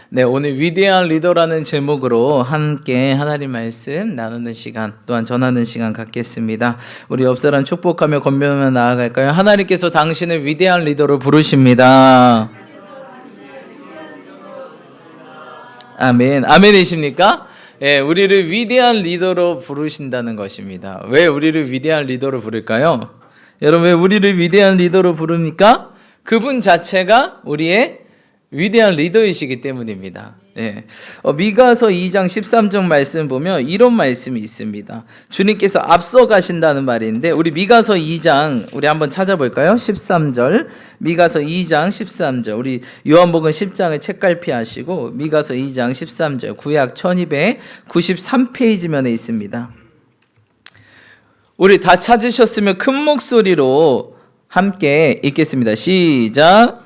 네, 오늘 위대한 리더라는 제목으로 함께 하나님 말씀 나누는 시간, 또한 전하는 시간 갖겠습니다. 우리 옆 사람 축복하며 건면하며 나아갈까요? 하나님께서 당신을 위대한 리더로 부르십니다. 아멘. 아멘이십니까? 예, 우리를 위대한 리더로 부르신다는 것입니다. 왜 우리를 위대한 리더로 부를까요? 여러분, 왜 우리를 위대한 리더로 부릅니까? 그분 자체가 우리의 위대한 리더이시기 때문입니다. 예. 미가서 2장 13절 말씀 보면 이런 말씀이 있습니다. 주님께서 앞서 가신다는 말인데 우리 미가서 2장 우리 한번 찾아볼까요? 13절 미가서 2장 13절 우리 요한복음 10장을 책갈피 하시고 미가서 2장 13절 구약 1293페이지면에 있습니다. 우리 다 찾으셨으면 큰 목소리로 함께 읽겠습니다. 시작.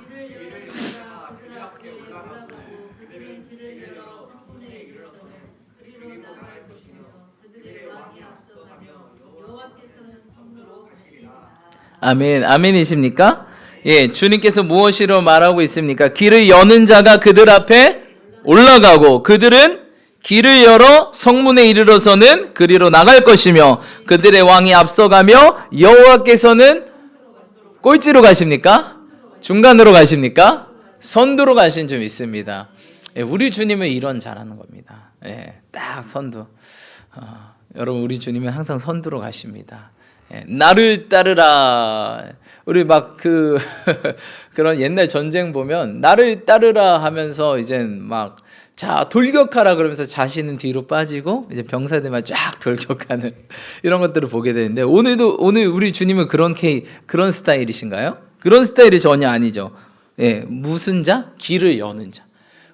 아멘. 아멘이십니까? 예, 주님께서 무엇이로 말하고 있습니까? 길을 여는 자가 그들 앞에 올라가고 그들은 길을 열어 성문에 이르러서는 그리로 나갈 것이며 그들의 왕이 앞서가며 여호와께서는 꼴찌로 가십니까? 중간으로 가십니까? 선두로 가신 좀 있습니다. 예, 우리 주님은 이런 잘하는 겁니다. 예, 딱 선두. 여러분 우리 주님은 항상 선두로 가십니다. 예, 나를 따르라. 우리 막 그런 옛날 전쟁 보면 나를 따르라 하면서 이젠 막 자 돌격하라 그러면서 자신은 뒤로 빠지고 이제 병사들만 쫙 돌격하는 이런 것들을 보게 되는데 오늘 우리 주님은 그런 스타일이신가요? 그런 스타일이 전혀 아니죠. 예, 무슨 자? 길을 여는 자.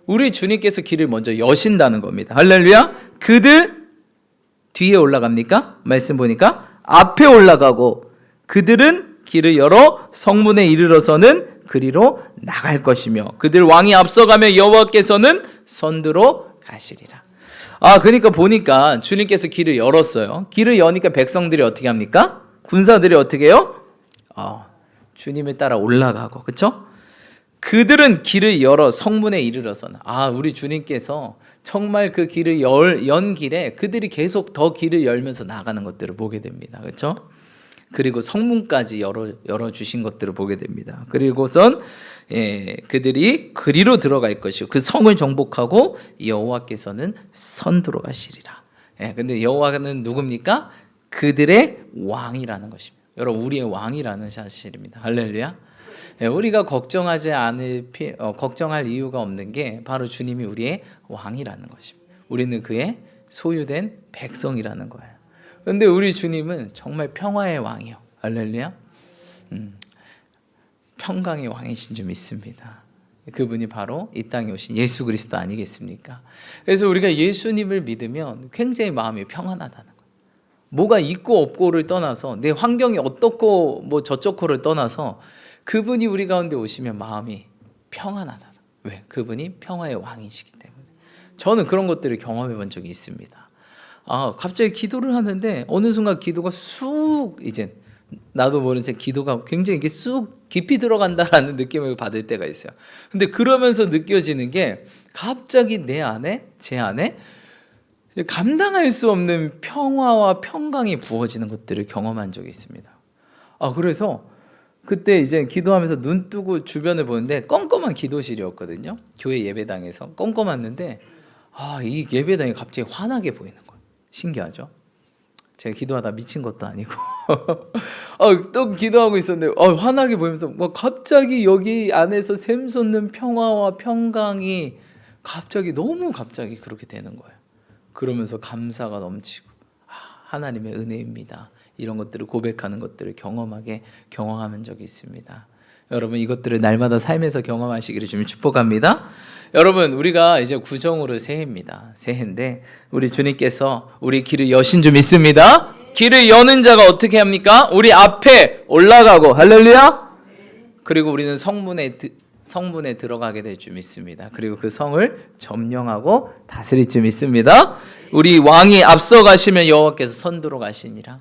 우리 주님께서 길을 먼저 여신다는 겁니다. 할렐루야. 그들 뒤에 올라갑니까? 말씀 보니까 앞에 올라가고 그들은 길을 열어 성문에 이르러서는 그리로 나갈 것이며 그들 왕이 앞서가며 여호와께서는 선두로 가시리라. 그러니까 보니까 주님께서 길을 열었어요. 길을 여니까 백성들이 어떻게 합니까? 군사들이 어떻게 해요? 주님을 따라 올라가고, 그렇죠? 그들은 길을 열어 성문에 이르러서는 우리 주님께서 정말 그 길을 연 길에 그들이 계속 더 길을 열면서 나가는 것들을 보게 됩니다. 그렇죠? 그리고 성문까지 열어 주신 것들을 보게 됩니다. 그리고선 그들이 그리로 들어갈 것이고 그 성을 정복하고 여호와께서는 선두로 가시리라. 근데 여호와는 누굽니까? 그들의 왕이라는 것입니다. 여러분 우리의 왕이라는 사실입니다. 할렐루야. 우리가 걱정할 이유가 없는 게 바로 주님이 우리의 왕이라는 것입니다. 우리는 그의 소유된 백성이라는 거예요. 그런데 우리 주님은 정말 평화의 왕이요. 할렐루야. 평강의 왕이신 줄 믿습니다. 그분이 바로 이 땅에 오신 예수 그리스도 아니겠습니까? 그래서 우리가 예수님을 믿으면 굉장히 마음이 평안하다는 거예요. 뭐가 있고 없고를 떠나서 내 환경이 어떻고 뭐 저쩌고를 떠나서 그분이 우리 가운데 오시면 마음이 평안하다. 왜? 그분이 평화의 왕이시기 때문에. 저는 그런 것들을 경험해 본 적이 있습니다. 갑자기 기도를 하는데 어느 순간 기도가 이제 나도 모른 채 기도가 굉장히 이게 쑥 깊이 들어간다라는 느낌을 받을 때가 있어요. 근데 그러면서 느껴지는 게 갑자기 제 안에 감당할 수 없는 평화와 평강이 부어지는 것들을 경험한 적이 있습니다. 그래서 그때 이제 기도하면서 눈 뜨고 주변을 보는데 껌껌한 기도실이었거든요. 교회 예배당에서 껌껌했는데 이 예배당이 갑자기 환하게 보이는 거예요. 신기하죠? 제가 기도하다 미친 것도 아니고 또 기도하고 있었는데 환하게 보이면서 갑자기 여기 안에서 샘솟는 평화와 평강이 너무 갑자기 그렇게 되는 거예요. 그러면서 감사가 넘치고 하나님의 은혜입니다. 이런 것들을 고백하는 것들을 경험한 적이 있습니다. 여러분 이것들을 날마다 삶에서 경험하시기를 주님 축복합니다. 여러분 우리가 이제 구정으로 새해입니다. 새해인데 우리 주님께서 우리 길을 여신 줄 믿습니다. 길을 여는 자가 어떻게 합니까? 우리 앞에 올라가고 할렐루야. 그리고 우리는 성문에 들어가게 될 줄 믿습니다. 그리고 그 성을 점령하고 다스릴 줄 믿습니다. 우리 왕이 앞서 가시면 여호와께서 선두로 가시니라.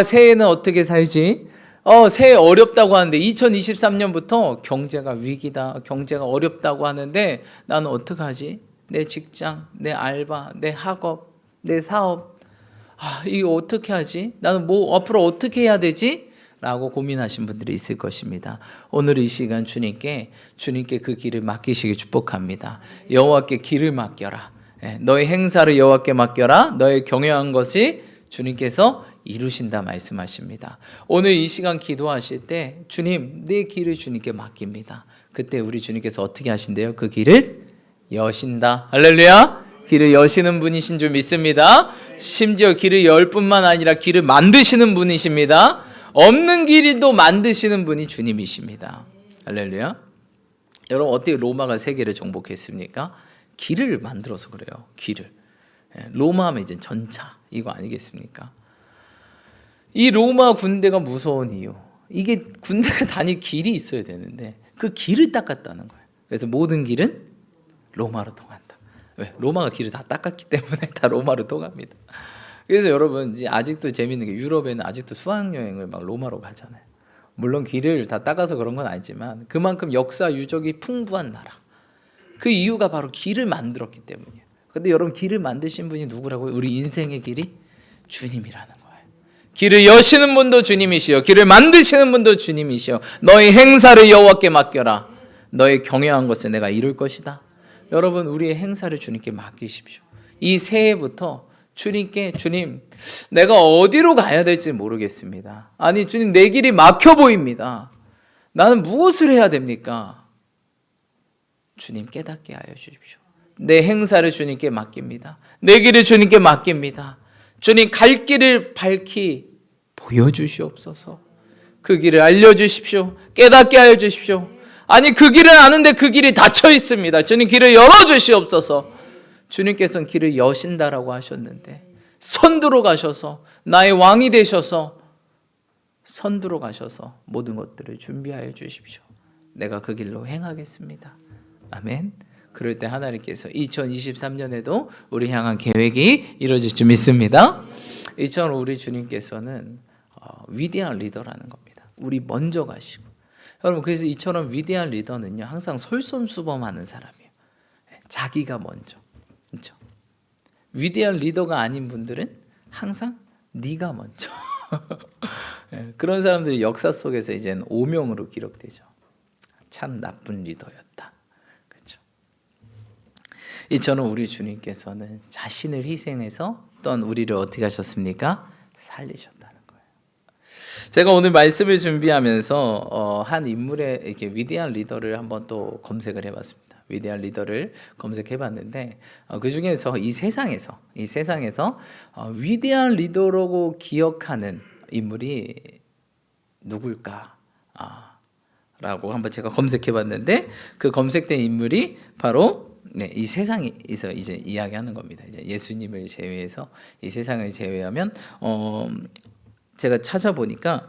새해는 어떻게 살지? 새해 어렵다고 하는데 2023년부터 경제가 위기다, 경제가 어렵다고 하는데 나는 어떡하지? 내 직장, 내 알바, 내 학업, 내 사업, 이거 어떻게 하지? 나는 뭐 앞으로 어떻게 해야 되지? 라고 고민하신 분들이 있을 것입니다. 오늘 이 시간 주님께 그 길을 맡기시기 축복합니다. 여호와께 길을 맡겨라. 너의 행사를 여호와께 맡겨라. 너의 경영한 것이 주님께서 이루신다 말씀하십니다. 오늘 이 시간 기도하실 때 주님, 내 길을 주님께 맡깁니다. 그때 우리 주님께서 어떻게 하신대요? 그 길을 여신다. 할렐루야. 길을 여시는 분이신 줄 믿습니다. 심지어 길을 열 뿐만 아니라 길을 만드시는 분이십니다. 없는 길도 만드시는 분이 주님이십니다. 할렐루야. 여러분, 어떻게 로마가 세계를 정복했습니까? 길을 만들어서 그래요. 길을. 로마 하면 이제 전차 이거 아니겠습니까? 이 로마 군대가 무서운 이유, 이게 군대가 다닐 길이 있어야 되는데 그 길을 닦았다는 거예요. 그래서 모든 길은 로마로 통한다. 왜? 로마가 길을 다 닦았기 때문에 다 로마로 통합니다. 그래서 여러분, 이제 아직도 재밌는 게 유럽에는 아직도 수학여행을 막 로마로 가잖아요. 물론 길을 다 닦아서 그런 건 아니지만 그만큼 역사 유적이 풍부한 나라. 그 이유가 바로 길을 만들었기 때문이에요. 근데 여러분, 길을 만드신 분이 누구라고요? 우리 인생의 길이 주님이라는 거예요. 길을 여시는 분도 주님이시요, 길을 만드시는 분도 주님이시요. 너의 행사를 여호와께 맡겨라. 너의 경영한 것을 내가 이룰 것이다. 여러분, 우리의 행사를 주님께 맡기십시오. 이 새해부터 주님께, 주님, 내가 어디로 가야 될지 모르겠습니다. 아니 주님, 내 길이 막혀 보입니다. 나는 무엇을 해야 됩니까? 주님, 깨닫게 하여 주십시오. 내 행사를 주님께 맡깁니다. 내 길을 주님께 맡깁니다. 주님, 갈 길을 밝히 보여주시옵소서. 그 길을 알려주십시오. 깨닫게 하여 주십시오. 아니, 그 길을 아는데 그 길이 닫혀 있습니다. 주님, 길을 열어주시옵소서. 주님께서는 길을 여신다라고 하셨는데 선두로 가셔서, 나의 왕이 되셔서 선두로 가셔서 모든 것들을 준비하여 주십시오. 내가 그 길로 행하겠습니다. 아멘. 그럴 때 하나님께서 2023년에도 우리 향한 계획이 이루어질 줄 믿습니다. 이처럼 우리 주님께서는 위대한 리더라는 겁니다. 우리 먼저 가시고. 여러분, 그래서 이처럼 위대한 리더는요, 항상 솔선수범하는 사람이에요. 자기가 먼저. 그렇죠? 위대한 리더가 아닌 분들은 항상 네가 먼저. 그런 사람들이 역사 속에서 이제는 오명으로 기록되죠. 참 나쁜 리더였다. 그렇죠? 이처럼 우리 주님께서는 자신을 희생해서 또한 우리를 어떻게 하셨습니까? 살리셨다는 거예요. 제가 오늘 말씀을 준비하면서 한 인물의 이렇게 위대한 리더를 한번 또 검색을 해봤습니다. 위대한 리더를 검색해봤는데 그 중에서 이 세상에서 위대한 리더라고 기억하는 인물이 누굴까? 라고 한번 제가 검색해봤는데 그 검색된 인물이 바로 이 세상에서 이제 이야기하는 겁니다. 이제 예수님을 제외해서 이 세상을 제외하면 제가 찾아보니까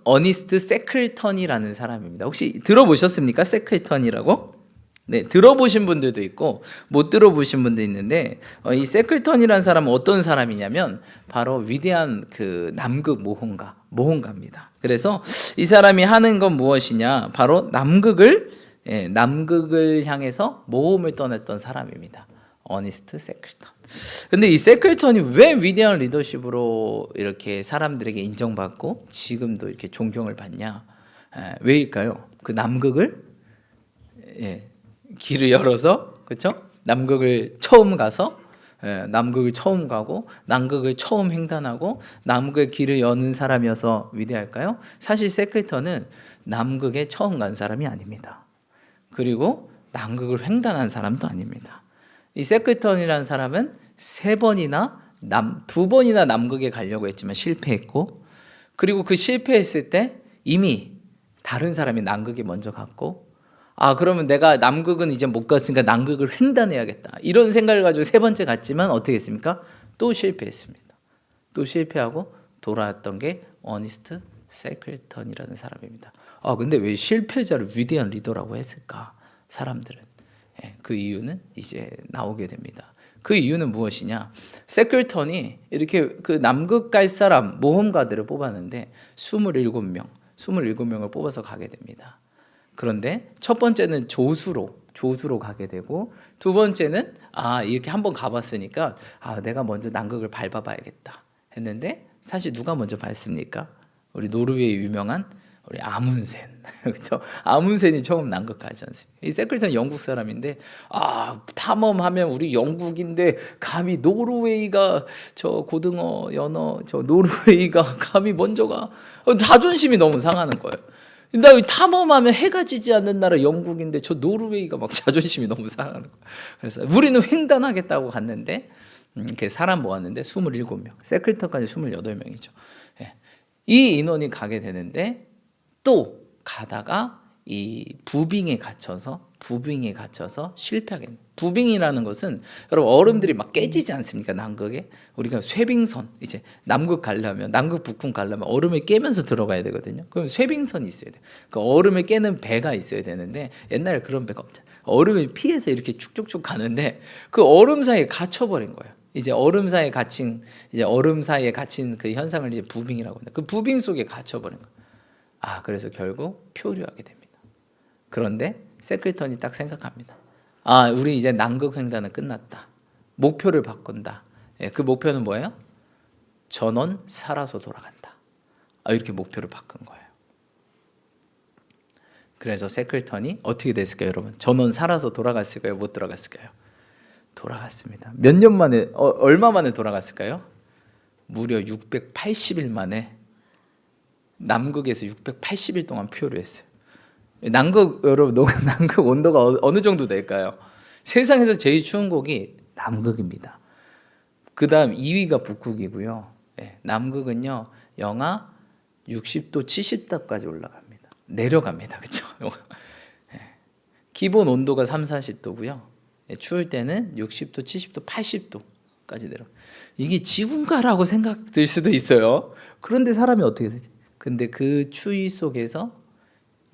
어니스트 세클턴이라는 사람입니다. 혹시 들어보셨습니까? 세클턴이라고? 네, 들어보신 분들도 있고 못 들어보신 분도 있는데 이 세클턴이라는 사람은 어떤 사람이냐면 바로 위대한 그 남극 모험가입니다. 그래서 이 사람이 하는 건 무엇이냐? 바로 남극을 향해서 모험을 떠났던 사람입니다. 어니스트 세클턴. 근데 이 세클턴이 왜 위대한 리더십으로 이렇게 사람들에게 인정받고 지금도 이렇게 존경을 받냐? 왜일까요? 그 남극을 길을 열어서, 그렇죠? 남극을 처음 가서, 남극을 처음 가고 남극을 처음 횡단하고 남극의 길을 여는 사람이어서 위대할까요? 사실 세클턴은 남극에 처음 간 사람이 아닙니다. 그리고 남극을 횡단한 사람도 아닙니다. 이 세클턴이라는 사람은 두 번이나 남극에 가려고 했지만 실패했고, 그리고 그 실패했을 때 이미 다른 사람이 남극에 먼저 갔고, 그러면 내가 남극은 이제 못 갔으니까 남극을 횡단해야겠다, 이런 생각을 가지고 세 번째 갔지만 어떻게 했습니까? 또 실패했습니다. 또 실패하고 돌아왔던 게 어니스트 세클턴이라는 사람입니다. 근데 왜 실패자를 위대한 리더라고 했을까? 사람들은 그 이유는 이제 나오게 됩니다. 그 이유는 무엇이냐? 세클턴이 이렇게 그 남극 갈 사람 모험가들을 뽑았는데 27명을 뽑아서 가게 됩니다. 그런데 첫 번째는 조수로 가게 되고, 두 번째는 이렇게 한번 가봤으니까 내가 먼저 남극을 밟아봐야겠다 했는데, 사실 누가 먼저 밟습니까? 우리 노르웨이 유명한 우리 아문센. 그렇죠? 아문센이 처음 남극 가지 않습니까? 이 세클턴 영국 사람인데 탐험하면 우리 영국인데 감히 노르웨이가 저 고등어 연어 저 노르웨이가 감히 먼저 가. 자존심이 너무 상하는 거예요. 나 탐험하면 해가 지지 않는 나라 영국인데 저 노르웨이가 막 자존심이 너무 상하는 거예요. 그래서 우리는 횡단하겠다고 갔는데 사람 모았는데 27명. 세클턴까지 28명이죠. 이 인원이 가게 되는데 또 가다가 이 부빙에 갇혀서 실패하게 됩니다. 부빙이라는 것은 여러분 얼음들이 막 깨지지 않습니까? 남극에 우리가 쇠빙선 이제 남극 북극 가려면 얼음을 깨면서 들어가야 되거든요. 그럼 쇠빙선이 있어야 돼. 그 얼음을 깨는 배가 있어야 되는데 옛날에 그런 배가 없잖아요. 얼음을 피해서 이렇게 쭉쭉쭉 가는데 그 얼음 사이에 갇혀버린 거예요. 이제 얼음 사이에 갇힌 그 현상을 이제 부빙이라고 합니다. 그 부빙 속에 갇혀버린 거예요. 그래서 결국 표류하게 됩니다. 그런데 세클턴이 딱 생각합니다. 우리 이제 남극 횡단은 끝났다. 목표를 바꾼다. 그 목표는 뭐예요? 전원 살아서 돌아간다. 이렇게 목표를 바꾼 거예요. 그래서 세클턴이 어떻게 됐을까요, 여러분? 전원 살아서 돌아갔을까요? 못 돌아갔을까요? 돌아갔습니다. 몇 년 만에, 얼마 만에 돌아갔을까요? 무려 680일 만에 남극에서 680일 동안 표류했어요. 여러분, 남극 온도가 어느 정도 될까요? 세상에서 제일 추운 곳이 남극입니다. 그 다음 2위가 북극이고요. 남극은요, 영하 60도, 70도까지 올라갑니다. 내려갑니다. 그렇죠? 기본 온도가 30-40도고요. 추울 때는 60도, 70도, 80도까지 내려. 이게 지구인가라고 생각 들 수도 있어요. 그런데 사람이 어떻게 되지? 근데 그 추위 속에서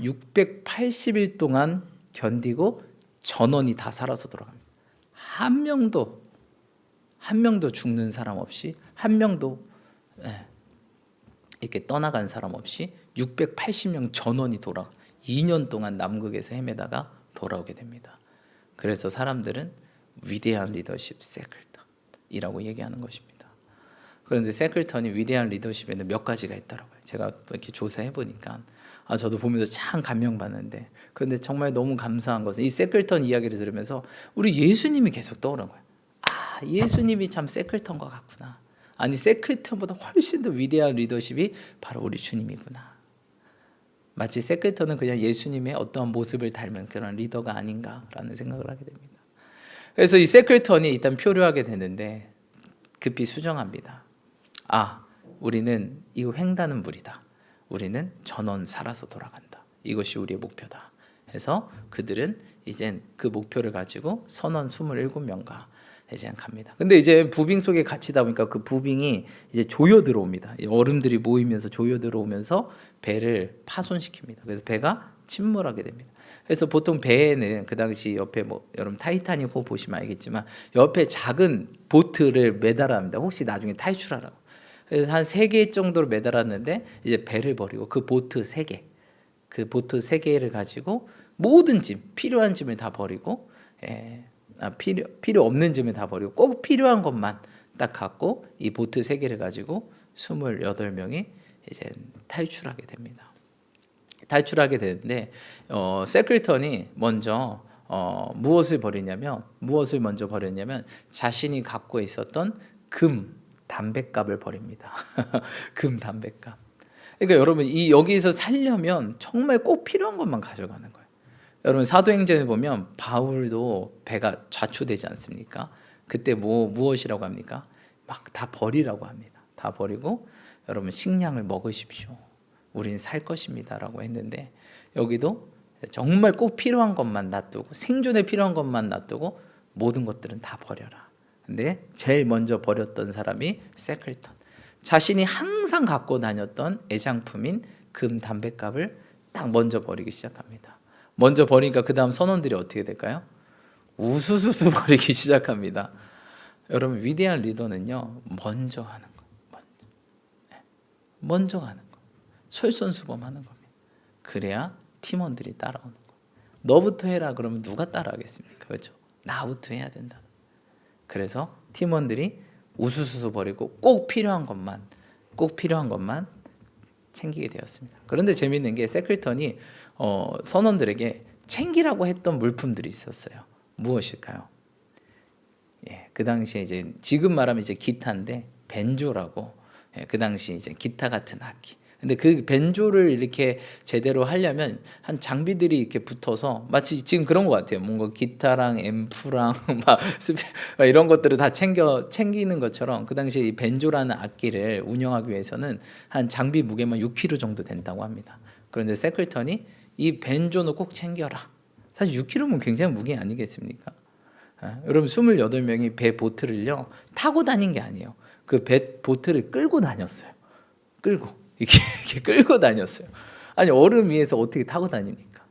680일 동안 견디고 전원이 다 살아서 돌아갑니다. 한 명도 죽는 사람 없이, 한 명도 이렇게 떠나간 사람 없이 680명 전원이 2년 동안 남극에서 헤매다가 돌아오게 됩니다. 그래서 사람들은 위대한 리더십 세클턴이라고 얘기하는 것입니다. 그런데 세클턴이 위대한 리더십에는 몇 가지가 있더라고요. 제가 이렇게 조사해 보니까 저도 보면서 참 감명받는데, 그런데 정말 너무 감사한 것은 이 세클턴 이야기를 들으면서 우리 예수님이 계속 떠오르는 거예요. 예수님이 참 세클턴과 같구나. 세클턴보다 훨씬 더 위대한 리더십이 바로 우리 주님이구나. 마치 세클턴은 그냥 예수님의 어떠한 모습을 닮은 그런 리더가 아닌가라는 생각을 하게 됩니다. 그래서 이 세클턴이 일단 표류하게 되는데 급히 수정합니다. 우리는 이 횡단은 무리다. 우리는 전원 살아서 돌아간다. 이것이 우리의 목표다. 해서 그들은 이제 그 목표를 가지고 선원 27명과 이제 갑니다. 근데 이제 부빙 속에 갇히다 보니까 그 부빙이 이제 조여 들어옵니다. 얼음들이 모이면서 조여 들어오면서 배를 파손시킵니다. 그래서 배가 침몰하게 됩니다. 그래서 보통 배에는 그 당시 옆에 여러분 타이타닉 호 보시면 알겠지만 옆에 작은 보트를 매달아합니다. 혹시 나중에 탈출하라고. 그래서 한 3개 정도로 매달았는데 이제 배를 버리고 그 보트 3개를 가지고 모든 필요한 짐을 다 버리고 필요 없는 짐을 다 버리고 꼭 필요한 것만 딱 갖고 이 보트 3개를 가지고 28명이 이제 탈출하게 됩니다. 탈출하게 되는데 세클턴이 먼저 무엇을 먼저 버렸냐면 자신이 갖고 있었던 담뱃갑을 버립니다. 담뱃갑. 그러니까 여러분 여기서 살려면 정말 꼭 필요한 것만 가져가는 거예요. 여러분 사도행전에 보면 바울도 배가 좌초되지 않습니까? 그때 무엇이라고 합니까? 막 다 버리라고 합니다. 다 버리고 여러분 식량을 먹으십시오. 우린 살 것입니다라고 했는데 여기도 정말 꼭 필요한 것만 놔두고 생존에 필요한 것만 놔두고 모든 것들은 다 버려라. 근데 제일 먼저 버렸던 사람이 세클턴. 자신이 항상 갖고 다녔던 애장품인 담뱃갑을 딱 먼저 버리기 시작합니다. 먼저 버리니까 그 다음 선원들이 어떻게 될까요? 우수수수 버리기 시작합니다. 여러분 위대한 리더는요 먼저 하는 거, 먼저 하는 거, 솔선수범하는 겁니다. 그래야 팀원들이 따라오는 거. 너부터 해라 그러면 누가 따라하겠습니까? 그렇죠? 나부터 해야 된다. 그래서 팀원들이 우수수수 버리고 꼭 필요한 것만 챙기게 되었습니다. 그런데 재미있는 게 세클턴이 선원들에게 챙기라고 했던 물품들이 있었어요. 무엇일까요? 그 당시에 이제 지금 말하면 이제 기타인데 벤조라고, 그 당시 이제 기타 같은 악기. 근데 그 벤조를 이렇게 제대로 하려면 한 장비들이 이렇게 붙어서 마치 지금 그런 것 같아요. 뭔가 기타랑 앰프랑 막 이런 것들을 다 챙기는 것처럼 그 당시에 이 벤조라는 악기를 운영하기 위해서는 한 장비 무게만 6kg 정도 된다고 합니다. 그런데 세클턴이 이 벤조는 꼭 챙겨라. 사실 6kg면 굉장히 무게 아니겠습니까? 여러분 28명이 배 보트를요 타고 다닌 게 아니에요. 그 배 보트를 끌고 다녔어요. 이렇게 끌고 다녔어요. 아니 얼음 위에서 어떻게 타고 다닙니까?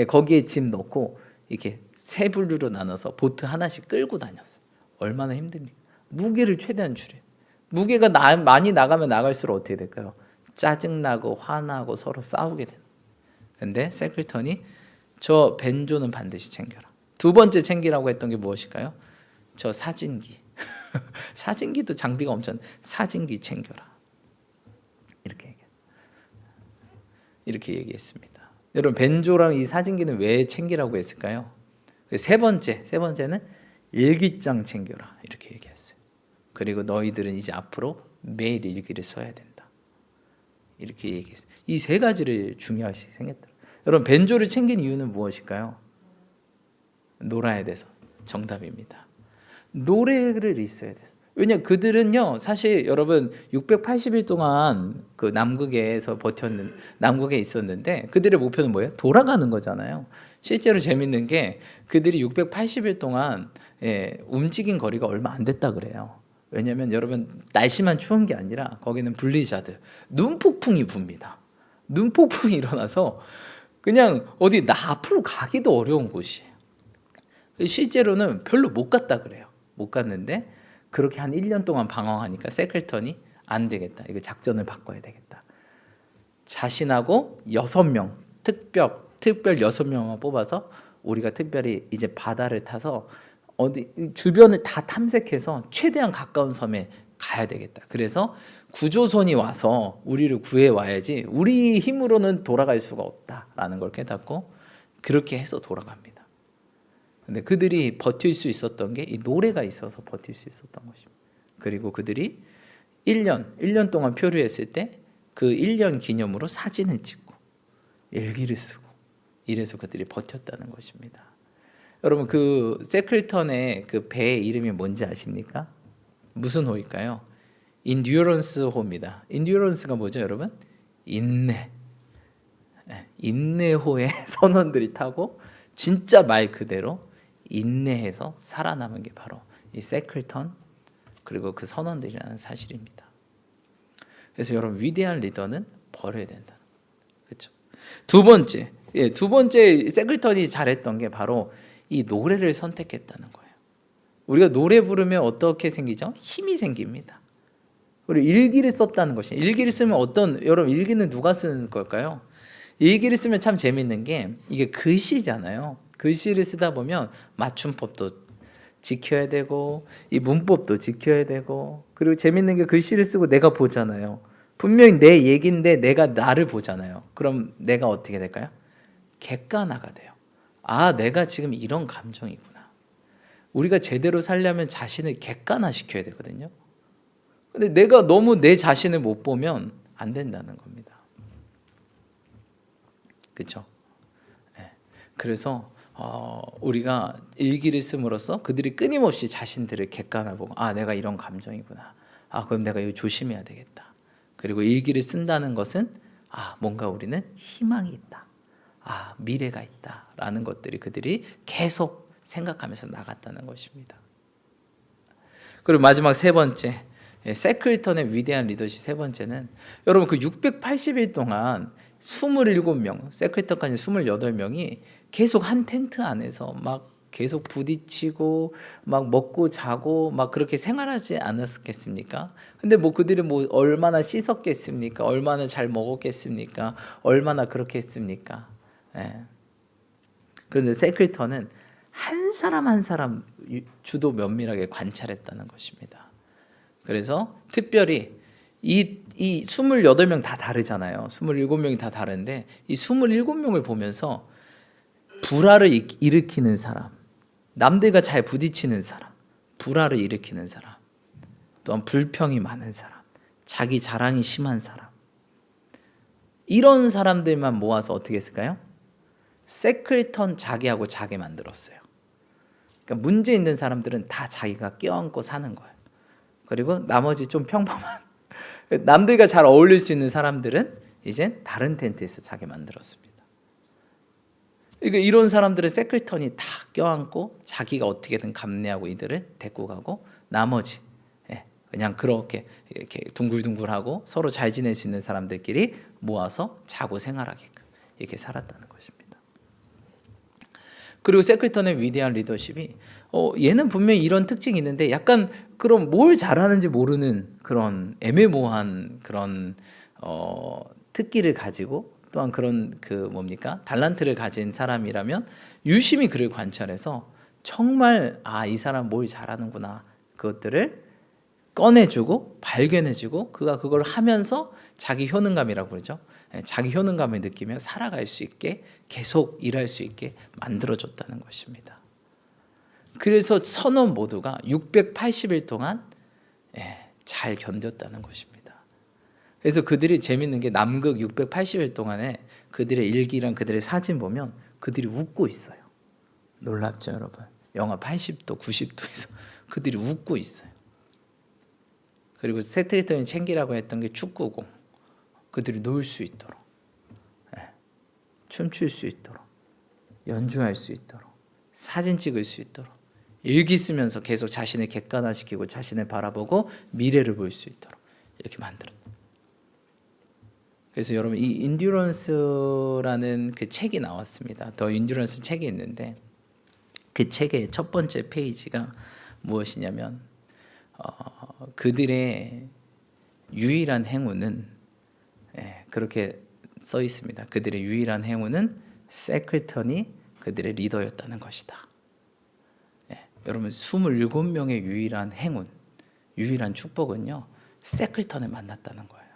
거기에 짐 넣고 이렇게 세 분류로 나눠서 보트 하나씩 끌고 다녔어요. 얼마나 힘듭니까? 무게를 최대한 줄여. 무게가 많이 나가면 나갈수록 어떻게 될까요? 짜증나고 화나고 서로 싸우게 되는. 근데 세클턴이 저 벤조는 반드시 챙겨라. 두 번째 챙기라고 했던 게 무엇일까요? 저 사진기. 사진기도 장비가 엄청. 사진기 챙겨라. 이렇게 얘기했습니다. 여러분 벤조랑 이 사진기는 왜 챙기라고 했을까요? 세 번째는 일기장 챙겨라 이렇게 얘기했어요. 그리고 너희들은 이제 앞으로 매일 일기를 써야 된다. 이렇게 얘기했어요. 이 세 가지를 중요시 생겼더라고요. 여러분 벤조를 챙긴 이유는 무엇일까요? 놀아야 돼서. 정답입니다. 노래를 있어야 돼서. 왜냐 그들은요 사실 여러분 680일 동안 그 남극에 있었는데 그들의 목표는 뭐예요? 돌아가는 거잖아요. 실제로 재밌는 게 그들이 680일 동안 움직인 거리가 얼마 안 됐다 그래요. 왜냐하면 여러분 날씨만 추운 게 아니라 거기는 블리자드, 눈폭풍이 붑니다. 눈폭풍이 일어나서 그냥 어디 앞으로 가기도 어려운 곳이에요. 실제로는 별로 못 갔다 그래요. 못 갔는데 그렇게 한 1년 동안 방황하니까 세클턴이 안 되겠다. 이거 작전을 바꿔야 되겠다. 자신하고 6명, 특별 6명만 뽑아서 우리가 특별히 이제 바다를 타서 어디 주변을 다 탐색해서 최대한 가까운 섬에 가야 되겠다. 그래서 구조선이 와서 우리를 구해 와야지 우리 힘으로는 돌아갈 수가 없다라는 걸 깨닫고 그렇게 해서 돌아갑니다. 근데 그들이 버틸 수 있었던 게 이 노래가 있어서 버틸 수 있었던 것입니다. 그리고 그들이 1년 동안 표류했을 때 그 1년 기념으로 사진을 찍고 일기를 쓰고 이래서 그들이 버텼다는 것입니다. 여러분 그 세클턴의 그 배의 이름이 뭔지 아십니까? 무슨 호일까요? 인듀어런스 호입니다. 인듀어런스가 뭐죠, 여러분? 인내호의 선원들이 타고 진짜 말 그대로 인내해서 살아남은 게 바로 이 세클턴 그리고 그 선원들이라는 사실입니다. 그래서 여러분 위대한 리더는 버려야 된다. 그렇죠? 두 번째 세클턴이 잘했던 게 바로 이 노래를 선택했다는 거예요. 우리가 노래 부르면 어떻게 생기죠? 힘이 생깁니다. 그리고 일기를 썼다는 것이 일기를 쓰면 여러분 일기는 누가 쓰는 걸까요? 일기를 쓰면 참 재밌는 게 이게 글씨잖아요. 글씨를 쓰다 보면 맞춤법도 지켜야 되고 이 문법도 지켜야 되고 그리고 재밌는 게 글씨를 쓰고 내가 보잖아요. 분명히 내 얘기인데 내가 나를 보잖아요. 그럼 내가 어떻게 될까요? 객관화가 돼요. 아, 내가 지금 이런 감정이구나. 우리가 제대로 살려면 자신을 객관화시켜야 되거든요. 근데 내가 너무 내 자신을 못 보면 안 된다는 겁니다. 그렇죠? 네. 그래서 우리가 일기를 씀으로써 그들이 끊임없이 자신들을 객관화보고 아 내가 이런 감정이구나. 아 그럼 내가 이거 조심해야 되겠다. 그리고 일기를 쓴다는 것은 아 뭔가 우리는 희망이 있다. 아 미래가 있다라는 것들이 그들이 계속 생각하면서 나갔다는 것입니다. 그리고 마지막 세 번째 세클턴의 위대한 리더십 세 번째는 여러분 그 680일 동안 27명 세클턴까지 28명이 계속 한 텐트 안에서 막 계속 부딪히고 막 먹고 자고 막 그렇게 생활하지 않았겠습니까? 근데 뭐 그들이 뭐 얼마나 씻었겠습니까? 얼마나 잘 먹었겠습니까? 얼마나 그렇게 했습니까? 예. 그런데 세크리터는 한 사람 한 사람 주도 면밀하게 관찰했다는 것입니다. 그래서 특별히 이 28명 다 다르잖아요. 27명이 다 다른데 이 27명을 보면서 불화를 일으키는 사람, 남들과 잘 부딪히는 사람, 불화를 일으키는 사람, 또한 불평이 많은 사람, 자기 자랑이 심한 사람, 이런 사람들만 모아서 어떻게 했을까요? 세크리턴 자기하고 자기 만들었어요. 그러니까 문제 있는 사람들은 다 자기가 껴안고 사는 거예요. 그리고 나머지 좀 평범한 남들과 잘 어울릴 수 있는 사람들은 이제 다른 텐트에서 자기 만들었습니다. 그러니까 이런 사람들은 세크리턴이 다 껴안고 자기가 어떻게든 감내하고 이들을 데리고 가고 나머지 그냥 그렇게 이렇게 둥글둥글하고 서로 잘 지낼 수 있는 사람들끼리 모아서 자고 생활하게끔 이렇게 살았다는 것입니다. 그리고 세크리턴의 위대한 리더십이 얘는 분명히 이런 특징이 있는데 약간 그럼 뭘 잘하는지 모르는 그런 애매모호한 그런 특기를 가지고 또한 그런 달란트를 가진 사람이라면 유심히 그를 관찰해서 정말 이 사람 뭘 잘하는구나 그것들을 꺼내주고 발견해주고 그가 그걸 하면서 자기 효능감이라고 그러죠. 자기 효능감을 느끼며 살아갈 수 있게 계속 일할 수 있게 만들어줬다는 것입니다. 그래서 선원 모두가 680일 동안 잘 견뎠다는 것입니다. 그래서 그들이 재밌는 게 남극 680일 동안에 그들의 일기랑 그들의 사진 보면 그들이 웃고 있어요. 놀랍죠, 여러분? 영하 80도, 90도에서 그들이 웃고 있어요. 그리고 세크리턴이 챙기라고 했던 게 축구공, 그들이 놀 수 있도록, 춤출 수 있도록, 연주할 수 있도록, 사진 찍을 수 있도록, 일기 쓰면서 계속 자신을 객관화시키고 자신을 바라보고 미래를 볼 수 있도록 이렇게 만들었다. 그래서 여러분 이 인듀런스라는 그 책이 나왔습니다. 더 인듀런스 책이 있는데 그 책의 첫 번째 페이지가 무엇이냐면 그들의 유일한 행운은 그렇게 써 있습니다. 그들의 유일한 행운은 세크리턴이 그들의 리더였다는 것이다. 여러분 27명의 유일한 행운, 유일한 축복은요 세크리턴을 만났다는 거예요.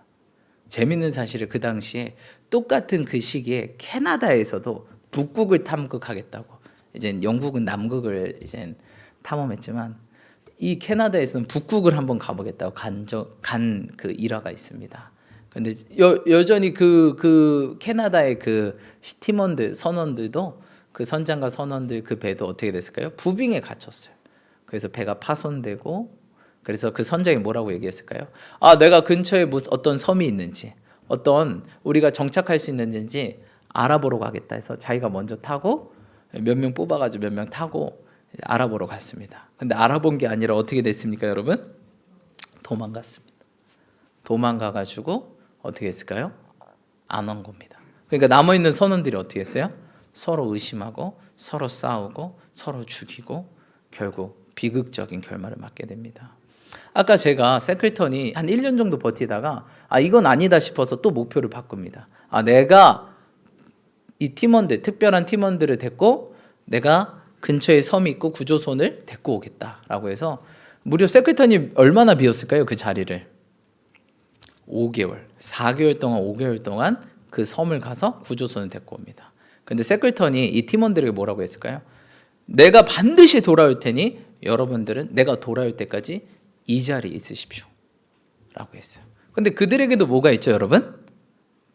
재밌는 사실은 그 당시에 똑같은 그 시기에 캐나다에서도 북극을 탐극하겠다고 이제 영국은 남극을 이제 탐험했지만 이 캐나다에서는 북극을 한번 가보겠다고 간 그 일화가 있습니다. 근데 여전히 그 캐나다의 그 팀원들 선원들도 그 선장과 선원들 그 배도 어떻게 됐을까요? 부빙에 갇혔어요. 그래서 배가 파손되고 그래서 그 선장이 뭐라고 얘기했을까요? 내가 근처에 무슨 어떤 섬이 있는지 어떤 우리가 정착할 수 있는지 알아보러 가겠다 해서 자기가 먼저 타고 몇 명 뽑아가지고 몇 명 타고 알아보러 갔습니다. 근데 알아본 게 아니라 어떻게 됐습니까, 여러분? 도망갔습니다. 도망가가지고 어떻게 했을까요? 안 온 겁니다. 그러니까 남아있는 선원들이 어떻게 했어요? 서로 의심하고 서로 싸우고 서로 죽이고 결국 비극적인 결말을 맞게 됩니다. 아까 제가 세크리턴이 한 1년 정도 버티다가 이건 아니다 싶어서 또 목표를 바꿉니다. 내가 이 팀원들, 특별한 팀원들을 데리고 내가 근처에 섬이 있고 구조선을 데리고 오겠다라고 해서 무려 세크리턴이 얼마나 비웠을까요? 그 자리를 5개월, 4개월 동안 5개월 동안 그 섬을 가서 구조선을 데리고 옵니다. 근데 세크리턴이 이 팀원들에게 뭐라고 했을까요? 내가 반드시 돌아올 테니 여러분들은 내가 돌아올 때까지 이 자리에 있으십시오 라고 했어요. 근데 그들에게도 뭐가 있죠, 여러분?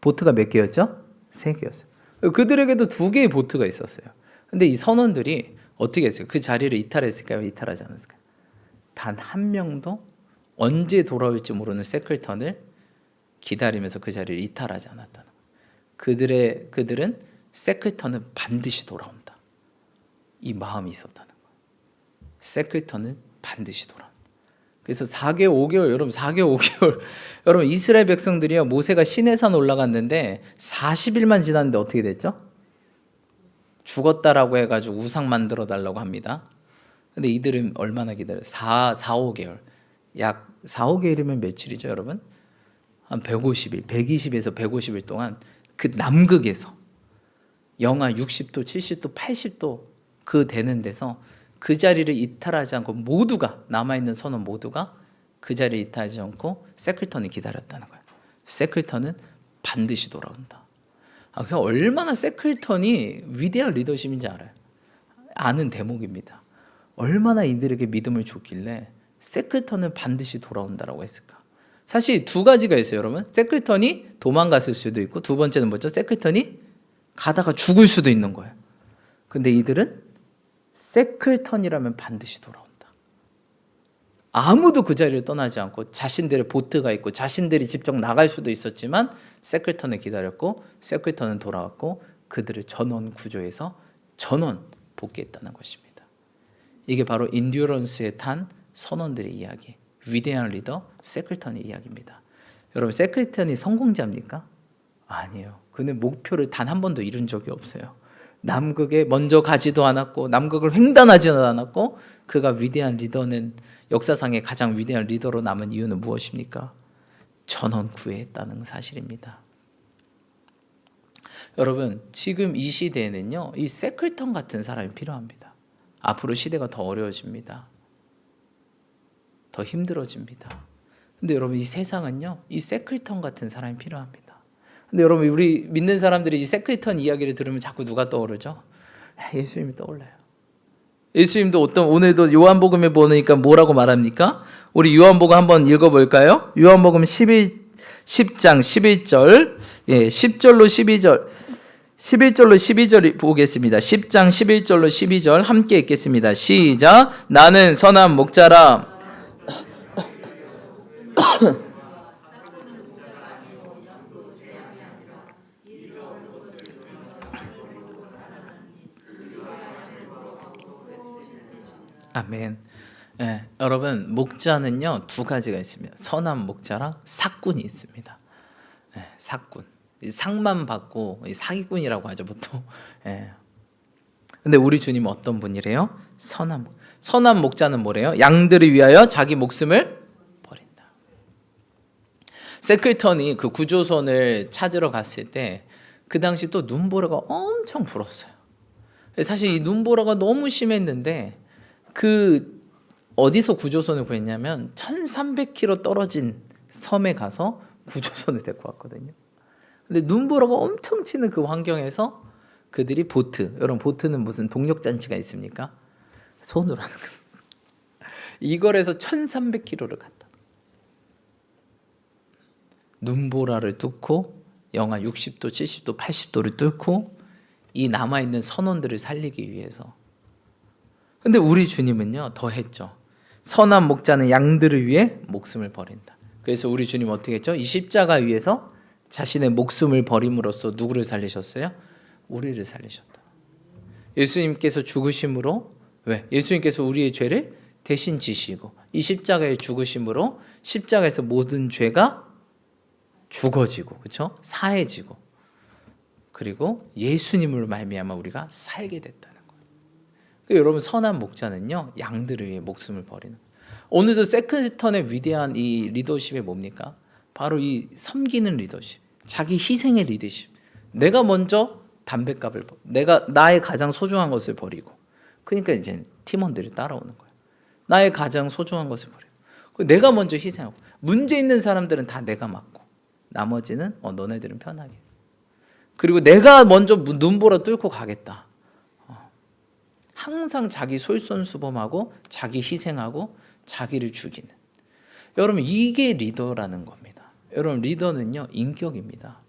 보트가 몇 개였죠? 3개였어요. 그들에게도 2개의 보트가 있었어요. 근데 이 선원들이 어떻게 했어요? 그 자리를 이탈했을까요? 이탈하지 않았을까요? 단 한 명도 언제 돌아올지 모르는 세크리턴을 기다리면서 그 자리를 이탈하지 않았다는 거예요. 그들은 세크리턴은 반드시 돌아온다. 이 마음이 있었다는 거예요. 세크리턴은 반드시 돌아온다. 그래서 4개월, 5개월, 여러분 4개월, 5개월 여러분 이스라엘 백성들이요 모세가 시내산 올라갔는데 40일만 지났는데 어떻게 됐죠? 죽었다라고 해가지고 우상 만들어 달라고 합니다. 근데 이들은 얼마나 기다려요? 5개월. 약 5개월이면 며칠이죠, 여러분? 한 150일, 120에서 150일 동안 그 남극에서 영하 60도, 70도, 80도 그 되는 데서 그 자리를 이탈하지 않고 모두가, 남아있는 선원 모두가 그 자리를 이탈하지 않고 세클턴이 기다렸다는 거예요. 세클턴은 반드시 돌아온다. 그냥 얼마나 세클턴이 위대한 리더십인지 알아요. 아는 대목입니다. 얼마나 이들에게 믿음을 줬길래 세클턴은 반드시 돌아온다라고 했을까? 사실 두 가지가 있어요, 여러분. 세클턴이 도망갔을 수도 있고, 두 번째는 뭐죠? 세클턴이 가다가 죽을 수도 있는 거예요. 근데 이들은 세클턴이라면 반드시 돌아온다. 아무도 그 자리를 떠나지 않고 자신들의 보트가 있고 자신들이 직접 나갈 수도 있었지만 세클턴을 기다렸고 세클턴은 돌아왔고 그들을 전원 구조해서 전원 복귀했다는 것입니다. 이게 바로 인듀런스에 탄 선원들의 이야기, 위대한 리더 세클턴의 이야기입니다. 여러분, 세클턴이 성공자입니까? 아니에요. 그는 목표를 단 한 번도 이룬 적이 없어요. 남극에 먼저 가지도 않았고 남극을 횡단하지도 않았고, 그가 위대한 리더는 역사상의 가장 위대한 리더로 남은 이유는 무엇입니까? 전원 구애했다는 사실입니다. 여러분, 지금 이 시대에는요, 이 세클턴 같은 사람이 필요합니다. 앞으로 시대가 더 어려워집니다. 더 힘들어집니다. 근데 여러분, 이 세상은요, 이 세클턴 같은 사람이 필요합니다. 근데 여러분, 우리 믿는 사람들이 이 세클턴 이야기를 들으면 자꾸 누가 떠오르죠? 예수님이 떠올라요. 예수님도 오늘도 요한복음에 보니까 뭐라고 말합니까? 우리 요한복음 한번 읽어볼까요? 요한복음 10장 11절, 10절로 12절, 11절로 12절 보겠습니다. 10장 11절로 12절 함께 읽겠습니다. 시작. 나는 선한 목자라. 아멘. 여러분, 목자는요 두 가지가 있습니다. 선한 목자랑 사꾼이 있습니다. 사꾼, 상만 받고 사기꾼이라고 하죠 보통. 근데 우리 주님은 어떤 분이래요? 선한 목자는 뭐래요? 양들을 위하여 자기 목숨을 버린다. 세클턴이 그 구조선을 찾으러 갔을 때 그 당시 또 눈보라가 엄청 불었어요. 사실 이 눈보라가 너무 심했는데 그 어디서 구조선을 구했냐면 1300km 떨어진 섬에 가서 구조선을 데리고 왔거든요. 근데 눈보라가 엄청 치는 그 환경에서 그들이 보트, 여러분 보트는 무슨 동력장치가 있습니까? 손으로 하는 거예요. 이걸 해서 1300km를 갔다. 눈보라를 뚫고 영하 60도, 70도, 80도를 뚫고 이 남아있는 선원들을 살리기 위해서. 근데 우리 주님은요 더 했죠. 선한 목자는 양들을 위해 목숨을 버린다. 그래서 우리 주님 어떻게 했죠? 이 십자가 위에서 자신의 목숨을 버림으로써 누구를 살리셨어요? 우리를 살리셨다. 예수님께서 죽으심으로, 왜? 예수님께서 우리의 죄를 대신 지시고 이 십자가의 죽으심으로 십자가에서 모든 죄가 죽어지고, 그렇죠? 사해지고, 그리고 예수님을 말미암아 우리가 살게 됐다는 거예요. 그러니까 여러분, 선한 목자는요 양들을 위해 목숨을 버리는. 오늘도 세클턴의 위대한 이 리더십이 뭡니까? 바로 이 섬기는 리더십, 자기 희생의 리더십. 내가 먼저 담뱃값을, 내가 나의 가장 소중한 것을 버리고, 그러니까 이제 팀원들이 따라오는 거예요. 나의 가장 소중한 것을 버리고, 내가 먼저 희생하고, 문제 있는 사람들은 다 내가 맡고, 나머지는 너네들은 편하게. 그리고 내가 먼저 눈보라 뚫고 가겠다. 항상 자기 솔선수범하고 자기 희생하고 자기를 죽이는. 여러분, 이게 리더라는 겁니다. 여러분, 리더는요 인격입니다.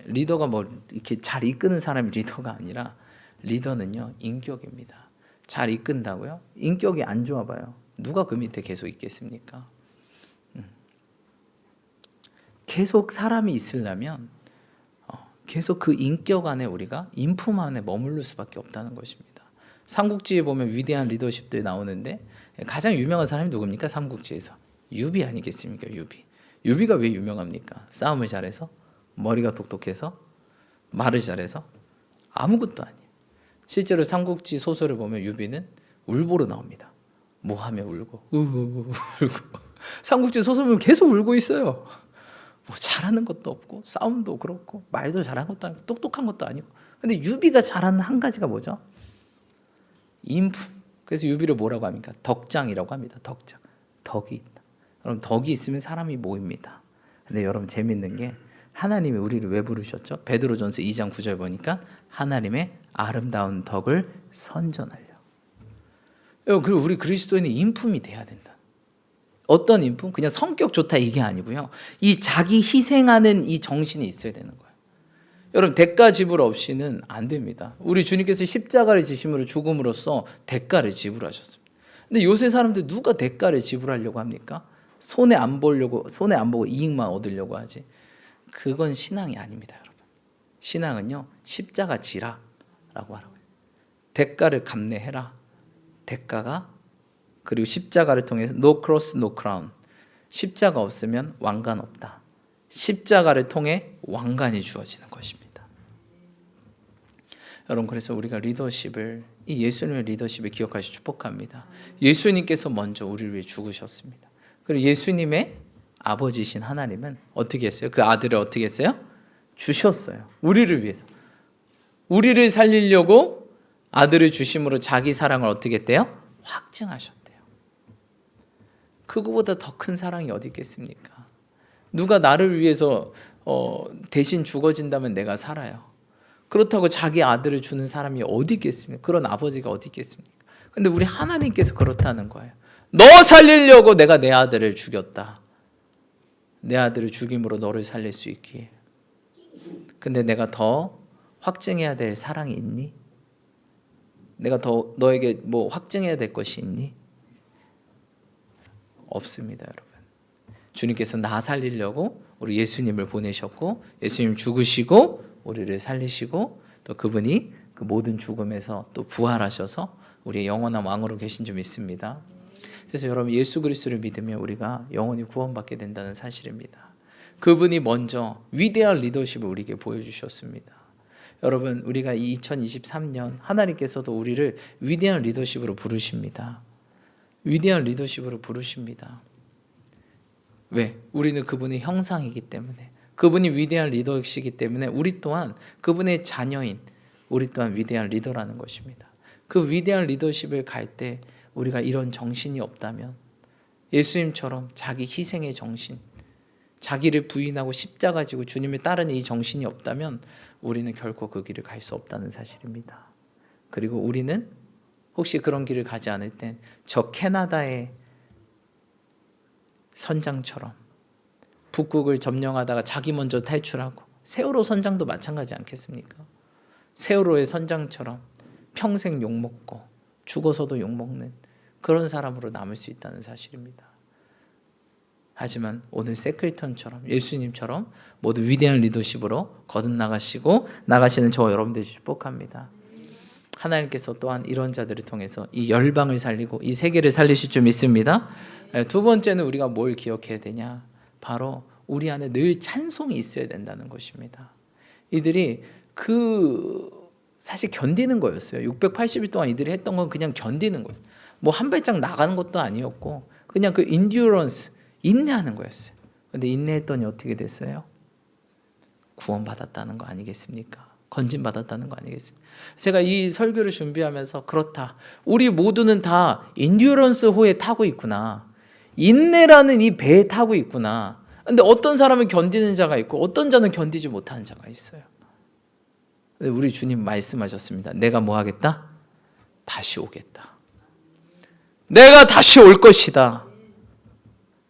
리더가 뭐 이렇게 잘 이끄는 사람이 리더가 아니라 리더는요 인격입니다. 잘 이끈다고요? 인격이 안 좋아 봐요. 누가 그 밑에 계속 있겠습니까? 계속 사람이 있으려면 계속 그 인격 안에, 우리가 인품 안에 머무를 수밖에 없다는 것입니다. 삼국지에 보면 위대한 리더십들 나오는데 가장 유명한 사람이 누굽니까? 삼국지에서 유비 아니겠습니까? 유비가 왜 유명합니까? 싸움을 잘해서? 머리가 똑똑해서? 말을 잘해서? 아무것도 아니에요. 실제로 삼국지 소설을 보면 유비는 울보로 나옵니다. 뭐 하며 울고 울고. 삼국지 소설 보면 계속 울고 있어요. 뭐 잘하는 것도 없고 싸움도 그렇고 말도 잘하는 것도 아니고 똑똑한 것도 아니고. 근데 유비가 잘하는 한 가지가 뭐죠? 인품. 그래서 유비를 뭐라고 합니까? 덕장이라고 합니다. 덕장. 덕이 있다. 여러분 덕이 있으면 사람이 모입니다. 근데 여러분 재밌는 게 하나님이 우리를 왜 부르셨죠? 베드로전서 2장 9절 보니까 하나님의 아름다운 덕을 선전하려. 그리고 우리 그리스도인은 인품이 돼야 된다. 어떤 인품? 그냥 성격 좋다 이게 아니고요. 이 자기 희생하는 이 정신이 있어야 되는 거예요. 여러분 대가 지불 없이는 안 됩니다. 우리 주님께서 십자가를 지심으로 죽음으로써 대가를 지불하셨습니다. 근데 요새 사람들 누가 대가를 지불하려고 합니까? 손해 안 보고 이익만 얻으려고 하지. 그건 신앙이 아닙니다, 여러분. 신앙은요, 십자가 지라라고 하라고요. 대가를 감내해라. 대가가 그리고 십자가를 통해서 no cross, no crown. 십자가 없으면 왕관 없다. 십자가를 통해 왕관이 주어지는 것입니다. 여러분 그래서 우리가 리더십을 이 예수님의 리더십을 기억하시 축복합니다. 예수님께서 먼저 우리를 위해 죽으셨습니다. 그리고 예수님의 아버지신 하나님은 어떻게 했어요? 그 아들을 어떻게 했어요? 주셨어요. 우리를 위해서. 우리를 살리려고 아들을 주심으로 자기 사랑을 어떻게 했대요? 확증하셨대요. 그거보다 더 큰 사랑이 어디 있겠습니까? 누가 나를 위해서 대신 죽어진다면 내가 살아요. 그렇다고 자기 아들을 주는 사람이 어디 있겠습니까? 그런 아버지가 어디 있겠습니까? 근데 우리 하나님께서 그렇다는 거예요. 너 살리려고 내가 내 아들을 죽였다. 내 아들을 죽임으로 너를 살릴 수 있기에. 근데 내가 더 확증해야 될 사랑이 있니? 내가 더 너에게 뭐 확증해야 될 것이 있니? 없습니다, 여러분. 주님께서 나 살리려고 우리 예수님을 보내셨고 예수님 죽으시고 우리를 살리시고 또 그분이 그 모든 죽음에서 또 부활하셔서 우리의 영원한 왕으로 계신 줄 믿습니다. 그래서 여러분 예수 그리스도를 믿으면 우리가 영원히 구원받게 된다는 사실입니다. 그분이 먼저 위대한 리더십을 우리에게 보여주셨습니다. 여러분 우리가 2023년 하나님께서도 우리를 위대한 리더십으로 부르십니다. 위대한 리더십으로 부르십니다. 왜? 우리는 그분의 형상이기 때문에, 그분이 위대한 리더이시기 때문에 우리 또한 그분의 자녀인 우리 또한 위대한 리더라는 것입니다. 그 위대한 리더십을 갈 때 우리가 이런 정신이 없다면, 예수님처럼 자기 희생의 정신, 자기를 부인하고 십자가 지고 주님을 따르는 이 정신이 없다면 우리는 결코 그 길을 갈 수 없다는 사실입니다. 그리고 우리는 혹시 그런 길을 가지 않을 땐 저 캐나다의 선장처럼 북극을 점령하다가 자기 먼저 탈출하고, 세월호 선장도 마찬가지 않겠습니까? 세월호의 선장처럼 평생 욕먹고 죽어서도 욕먹는 그런 사람으로 남을 수 있다는 사실입니다. 하지만 오늘 세클턴처럼 예수님처럼 모두 위대한 리더십으로 거듭나가시고 나가시는 저 여러분들이 축복합니다. 하나님께서 또한 이런 자들을 통해서 이 열방을 살리고 이 세계를 살리실 줄 믿습니다. 두 번째는 우리가 뭘 기억해야 되냐? 바로 우리 안에 늘 찬송이 있어야 된다는 것입니다. 이들이 사실 견디는 거였어요. 680일 동안 이들이 했던 건 그냥 견디는 거예요. 뭐 한 발짝 나가는 것도 아니었고 그냥 그 인듀런스, 인내하는 거였어요. 근데 인내했더니 어떻게 됐어요? 구원받았다는 거 아니겠습니까? 건진받았다는 거 아니겠습니까? 제가 이 설교를 준비하면서 그렇다. 우리 모두는 다 인듀런스 호에 타고 있구나. 인내라는 이 배에 타고 있구나. 근데 어떤 사람은 견디는 자가 있고 어떤 자는 견디지 못하는 자가 있어요. 근데 우리 주님 말씀하셨습니다. 내가 뭐 하겠다? 다시 오겠다. 내가 다시 올 것이다.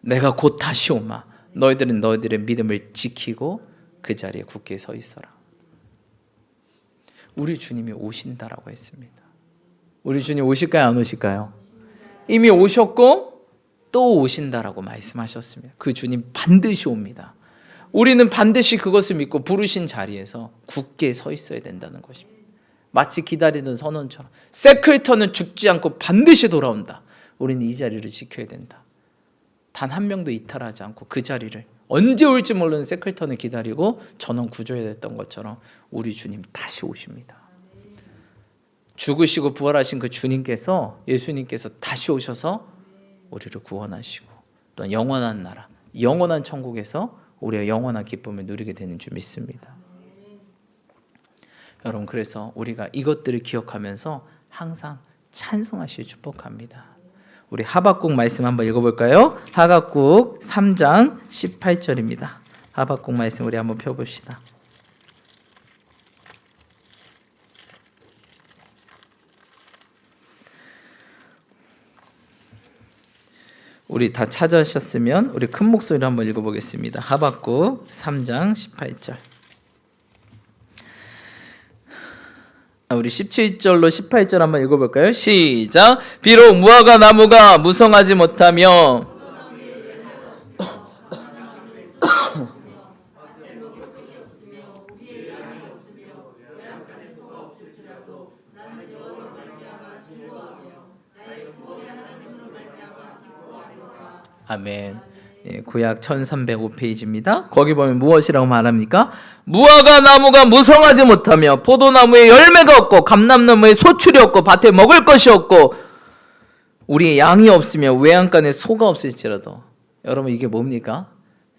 내가 곧 다시 오마. 너희들은 너희들의 믿음을 지키고 그 자리에 굳게 서 있어라. 우리 주님이 오신다라고 했습니다. 우리 주님 오실까요? 안 오실까요? 이미 오셨고 또 오신다라고 말씀하셨습니다. 그 주님 반드시 옵니다. 우리는 반드시 그것을 믿고 부르신 자리에서 굳게 서 있어야 된다는 것입니다. 마치 기다리는 선원처럼 세클턴은 죽지 않고 반드시 돌아온다. 우리는 이 자리를 지켜야 된다. 단 한 명도 이탈하지 않고 그 자리를 언제 올지 모르는 세클턴을 기다리고 전원 구조해야 됐던 것처럼 우리 주님 다시 오십니다. 죽으시고 부활하신 그 주님께서, 예수님께서 다시 오셔서 우리를 구원하시고 또 영원한 나라, 영원한 천국에서 우리가 영원한 기쁨을 누리게 되는 줄 믿습니다. 여러분, 그래서 우리가 이것들을 기억하면서 항상 찬송하시길 축복합니다. 우리 하박국 말씀 한번 읽어볼까요? 하박국 3장 18절입니다. 하박국 말씀 우리 한번 펴봅시다. 우리 다 찾으셨으면 우리 큰 목소리로 한번 읽어보겠습니다. 하박국 3장 18절. 우리 17절로 18절 한번 읽어볼까요? 시작. 비록 무화과 나무가 무성하지 못하며 아멘. 구약 1305페이지입니다. 거기 보면 무엇이라고 말합니까? 무화과 나무가 무성하지 못하며 포도나무에 열매가 없고 감람나무에 소출이 없고 밭에 먹을 것이 없고 우리의 양이 없으며 외양간에 소가 없을지라도. 여러분, 이게 뭡니까?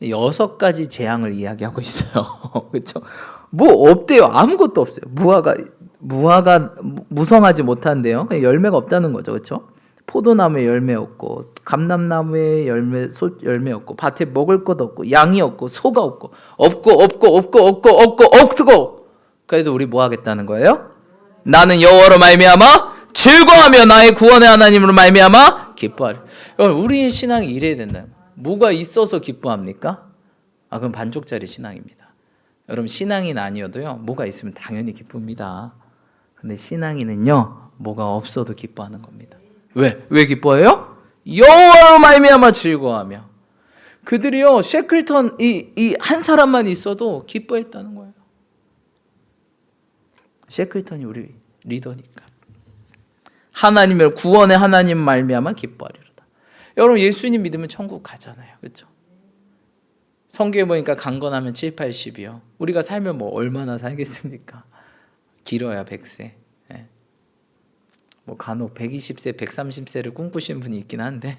6가지 재앙을 이야기하고 있어요. 그렇죠? 뭐 없대요. 아무것도 없어요. 무화과 무성하지 못한데요. 열매가 없다는 거죠. 그렇죠? 포도나무에 열매 없고 감람나무에 열매 없고 밭에 먹을 것 없고 양이 없고 소가 없고 그래도 우리 뭐 하겠다는 거예요? 나는 여호와로 말미암아 즐거워하며 나의 구원의 하나님으로 말미암아 기뻐하리. 우리의 신앙이 이래야 된다. 뭐가 있어서 기뻐합니까? 그럼 반쪽짜리 신앙입니다. 여러분, 신앙인 아니어도요, 뭐가 있으면 당연히 기쁩니다. 근데 신앙인은요, 뭐가 없어도 기뻐하는 겁니다. 왜 기뻐해요? 여호와로 말미암아 즐거워하며. 그들이요, 셰클턴 이 한 사람만 있어도 기뻐했다는 거예요. 셰클턴이 우리 리더니까. 하나님을 구원의 하나님 말미암아 기뻐하리로다. 여러분, 예수님 믿으면 천국 가잖아요. 그렇죠? 성경에 보니까 강건하면 7, 80이요. 우리가 살면 뭐 얼마나 살겠습니까? 길어야 100세. 뭐 간혹 120세, 130세를 꿈꾸시는 분이 있긴 한데,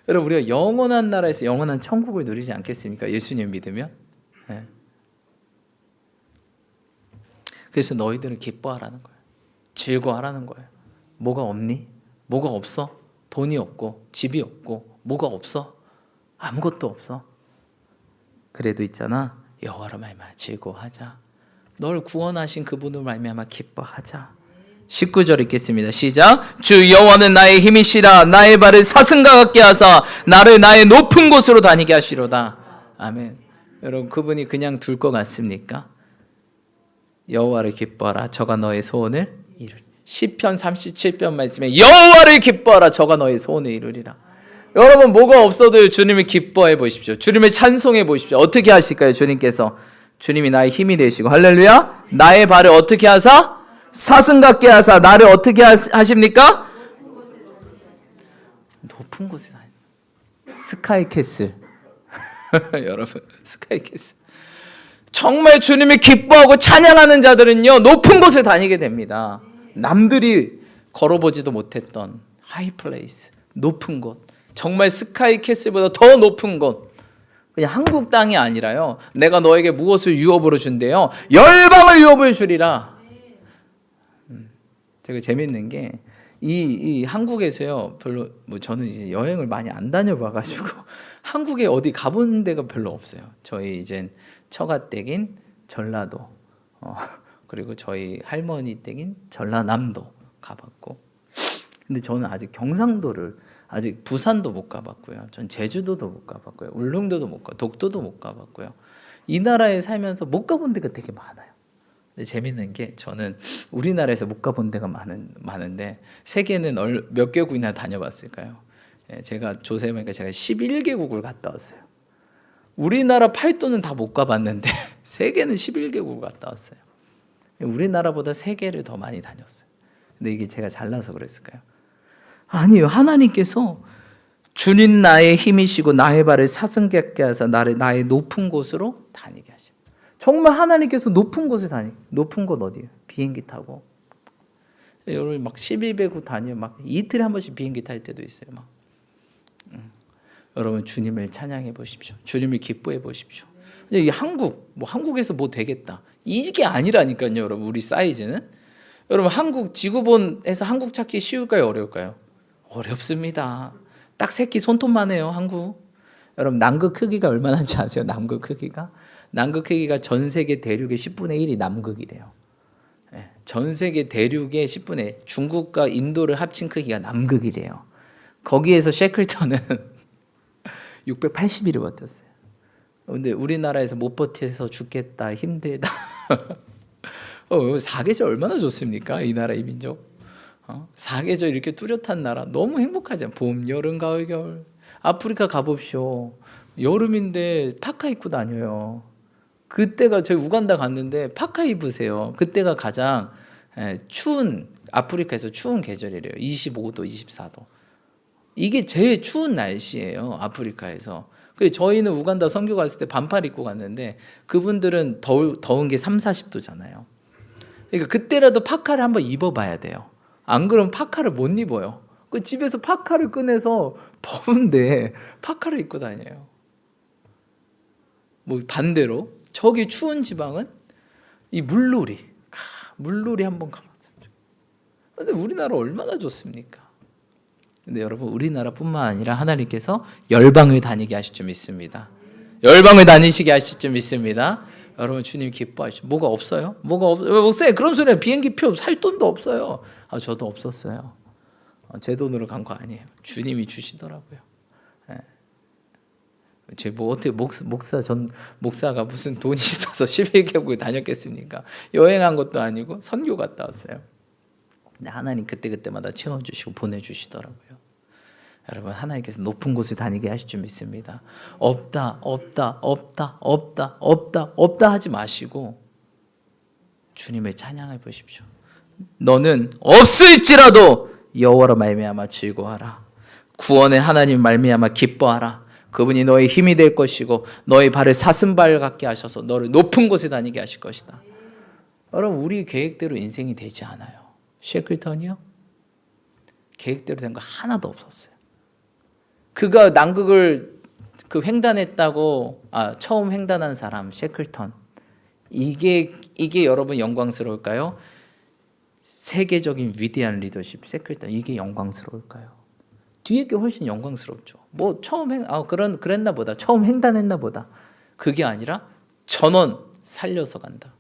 여러분, 우리가 영원한 나라에서 영원한 천국을 누리지 않겠습니까? 예수님 믿으면. 그래서 너희들은 기뻐하라는 거예요. 즐거워하라는 거예요. 뭐가 없니? 뭐가 없어? 돈이 없고 집이 없고 뭐가 없어? 아무것도 없어. 그래도 있잖아, 여호와로 말미암아 즐거워하자. 널 구원하신 그분으로 말미암아 기뻐하자. 19절 읽겠습니다. 시작. 주 여호와는 나의 힘이시라. 나의 발을 사슴과 같게 하사 나를 나의 높은 곳으로 다니게 하시로다. 아멘. 여러분, 그분이 그냥 둘 것 같습니까? 여호와를 기뻐하라. 저가 너의 소원을 이루리라. 시편 37편 말씀에 여호와를 기뻐하라. 저가 너의 소원을 이루리라. 여러분, 뭐가 없어도 주님을 기뻐해 보십시오. 주님을 찬송해 보십시오. 어떻게 하실까요? 주님께서 주님이 나의 힘이 되시고, 할렐루야. 나의 발을 어떻게 하사? 사슴 같게 하사 나를 어떻게 하십니까? 높은 곳에 다니. 스카이캐슬. 여러분, 스카이캐슬. 정말 주님을 기뻐하고 찬양하는 자들은요, 높은 곳에 다니게 됩니다. 남들이 걸어보지도 못했던 하이플레이스, 높은 곳. 정말 스카이캐슬보다 더 높은 곳. 그냥 한국 땅이 아니라요, 내가 너에게 무엇을 유업으로 준대요? 열방을 유업을 주리라. 되게 재밌는 게 이 한국에서요, 별로 뭐 저는 이제 여행을 많이 안 다녀봐가지고 한국에 어디 가본 데가 별로 없어요. 저희 이제 처가 댁인 전라도, 그리고 저희 할머니 댁인 전라남도 가봤고, 근데 저는 아직 경상도를, 아직 부산도 못 가봤고요. 전 제주도도 못 가봤고요. 울릉도도 못 가, 독도도 못 가봤고요. 이 나라에 살면서 못 가본 데가 되게 많아요. 근데 재밌는 게, 저는 우리나라에서 못 가본 데가 많은데 세계는 몇 개국이나 다녀봤을까요? 제가 조사해보니까 제가 11개국을 갔다 왔어요. 우리나라 팔도는 다 못 가봤는데 세계는 11개국을 갔다 왔어요. 우리나라보다 세계를 더 많이 다녔어요. 근데 이게 제가 잘나서 그랬을까요? 아니에요. 하나님께서 주님 나의 힘이시고 나의 발을 사슴 같게 하사 나를 나의 높은 곳으로 다니게 하시고. 정말 하나님께서 높은 곳에 높은 곳 어디예요? 비행기 타고. 여러분 막 11배구 다녀 막 이틀에 한 번씩 비행기 탈 때도 있어요. 막. 여러분 주님을 찬양해 보십시오. 주님을 기뻐해 보십시오. 이 한국에서 뭐 되겠다. 이게 아니라니까요, 여러분. 우리 사이즈는. 여러분 한국 지구본에서 한국 찾기 쉬울까요, 어려울까요? 어렵습니다. 딱 새끼 손톱만 해요, 한국. 여러분 남극 크기가 얼마나인지 아세요? 남극 크기가? 남극 크기가 전 세계 대륙의 10분의 1이 남극이래요. 전 세계 대륙의 10분의 1, 중국과 인도를 합친 크기가 남극이래요. 거기에서 셰클턴은 680일을 버텼어요. 근데 우리나라에서 못 버텨서 죽겠다, 힘들다. 사계절 얼마나 좋습니까? 이 나라의 민족. 사계절 이렇게 뚜렷한 나라 너무 행복하잖아요. 봄, 여름, 가을, 겨울. 아프리카 가봅시오. 여름인데 파카 입고 다녀요. 그때가 저희 우간다 갔는데 파카 입으세요. 그때가 가장 추운, 아프리카에서 추운 계절이래요. 25도, 24도. 이게 제일 추운 날씨예요, 아프리카에서. 저희는 우간다 선교 갔을 때 반팔 입고 갔는데 그분들은 더운 게 3, 40도잖아요. 그러니까 그때라도 파카를 한번 입어봐야 돼요. 안 그러면 파카를 못 입어요. 집에서 파카를 꺼내서 더운데 파카를 입고 다녀요. 뭐 반대로 저기 추운 지방은 이 물놀이 한번 가봤습니다. 근데 우리나라 얼마나 좋습니까? 근데 여러분 우리나라뿐만 아니라 하나님께서 열방을 다니게 하실 줄 믿습니다. 열방을 다니시게 하실 줄 믿습니다. 여러분 주님 기뻐하시죠. 뭐가 없어요? 없어요. 그런 소리야. 비행기표 살 돈도 없어요. 저도 없었어요. 제 돈으로 간 거 아니에요. 주님이 주시더라고요. 제 뭐 어떻게 목사가 무슨 돈이 있어서 11개국에 다녔겠습니까? 여행한 것도 아니고 선교 갔다 왔어요. 근데 하나님 그때마다 채워주시고 보내주시더라고요. 여러분 하나님께서 높은 곳에 다니게 하실 줄 믿습니다. 없다 하지 마시고 주님의 찬양해 보십시오. 너는 없을지라도 여호와로 말미암아 즐거워하라. 구원의 하나님 말미암아 기뻐하라. 그분이 너의 힘이 될 것이고 너의 발을 사슴발 같게 하셔서 너를 높은 곳에 다니게 하실 것이다. 여러분 우리 계획대로 인생이 되지 않아요. 셰클턴이요? 계획대로 된 거 하나도 없었어요. 그가 남극을 횡단했다고 처음 횡단한 사람 셰클턴. 이게 여러분 영광스러울까요? 세계적인 위대한 리더십 셰클턴. 이게 영광스러울까요? 뒤에 게 훨씬 영광스럽죠. 뭐 처음 그랬나 보다. 처음 횡단했나 보다. 그게 아니라 전원 살려서 간다.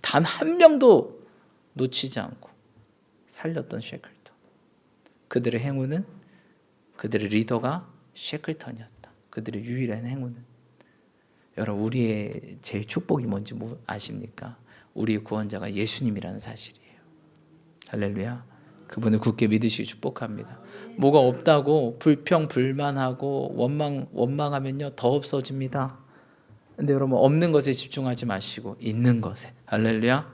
단 한 명도 놓치지 않고 살렸던 셰클턴. 그들의 행운은 그들의 리더가 셰클턴이었다. 그들의 유일한 행운은. 여러분 우리의 제일 축복이 뭔지 아십니까? 우리의 구원자가 예수님이라는 사실이에요. 할렐루야. 그분을 굳게 믿으시기 축복합니다. 뭐가 없다고 불평불만하고 원망하면요 더 없어집니다. 근데 여러분 없는 것에 집중하지 마시고 있는 것에 할렐루야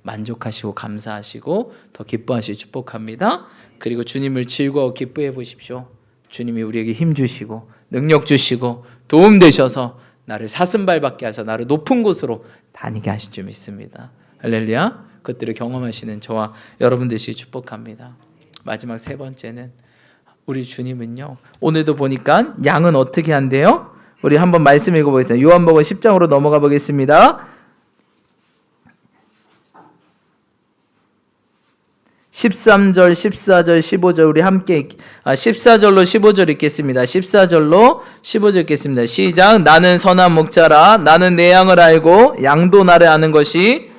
만족하시고 감사하시고 더 기뻐하시기 축복합니다. 그리고 주님을 즐거워 기뻐해 보십시오. 주님이 우리에게 힘 주시고 능력 주시고 도움 되셔서 나를 사슴발받게 하셔서 나를 높은 곳으로 다니게 하실 줄 믿습니다. 할렐루야. 그것들을 경험하시는 저와 여러분 되시기 축복합니다. 마지막 세 번째는 우리 주님은요 오늘도 보니까 양은 어떻게 한대요? 우리 한번 말씀 읽어보겠습니다. 요한복음 10장으로 넘어가 보겠습니다. 13절, 14절, 15절 우리 함께 14절로 15절 읽겠습니다. 14절로 15절 읽겠습니다. 시작. 나는 선한 목자라. 나는 내 양을 알고 양도 나를 아는 것이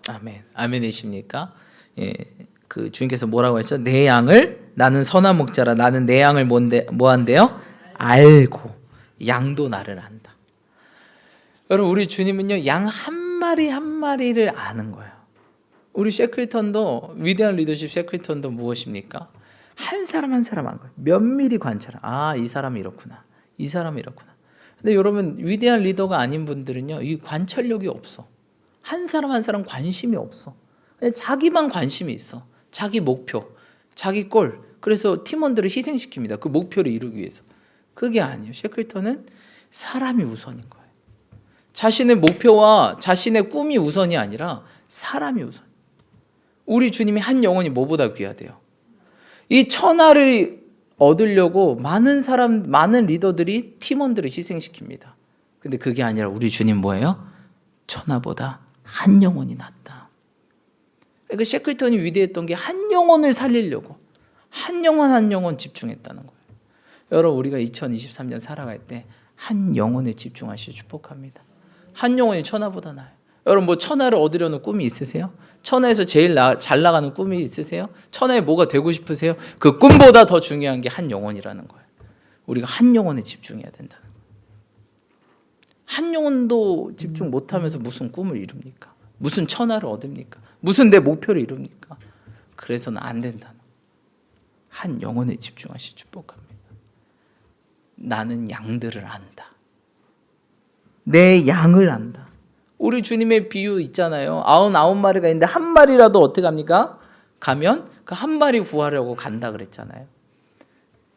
아멘. 아멘이십니까? 예, 그 주님께서 뭐라고 했죠? 내 양을 나는 선한 목자라. 나는 내 양을 뭐 한대요? 알고 양도 나를 안다. 여러분 우리 주님은요 양 한 마리 한 마리를 아는 거예요. 우리 셰클턴도 위대한 리더십 셰클턴도 무엇입니까? 한 사람 한 사람 한 거예요. 면밀히 관찰. 이 사람이 이렇구나. 이 사람이 이렇구나. 근데 여러분 위대한 리더가 아닌 분들은요 이 관찰력이 없어. 한 사람 한 사람 관심이 없어. 그냥 자기만 관심이 있어. 자기 목표, 자기 꼴. 그래서 팀원들을 희생시킵니다. 그 목표를 이루기 위해서. 그게 아니에요. 셰클턴은 사람이 우선인 거예요. 자신의 목표와 자신의 꿈이 우선이 아니라 사람이 우선. 우리 주님이 한 영혼이 뭐보다 귀하대요? 이 천하를 얻으려고 많은 리더들이 팀원들을 희생시킵니다. 근데 그게 아니라 우리 주님 뭐예요? 천하보다 한 영혼이 낫다. 그러니까 셰클턴이 위대했던 게 한 영혼을 살리려고 한 영혼 집중했다는 거예요. 여러분, 우리가 2023년 살아갈 때 한 영혼에 집중하시길 축복합니다. 한 영혼이 천하보다 나아요. 여러분, 뭐 천하를 얻으려는 꿈이 있으세요? 천하에서 제일 잘 나가는 꿈이 있으세요? 천하에 뭐가 되고 싶으세요? 그 꿈보다 더 중요한 게 한 영혼이라는 거예요. 우리가 한 영혼에 집중해야 된다는 거예요. 한 영혼도 집중 못하면서 무슨 꿈을 이룹니까? 무슨 천하를 얻습니까? 무슨 내 목표를 이룹니까? 그래서는 안 된다는 거예요. 한 영혼에 집중하시 축복합니다. 나는 양들을 안다. 내 양을 안다. 우리 주님의 비유 있잖아요. 99마리가 있는데 한 마리라도 어떻게 합니까? 가면 그 한 마리 구하려고 간다 그랬잖아요.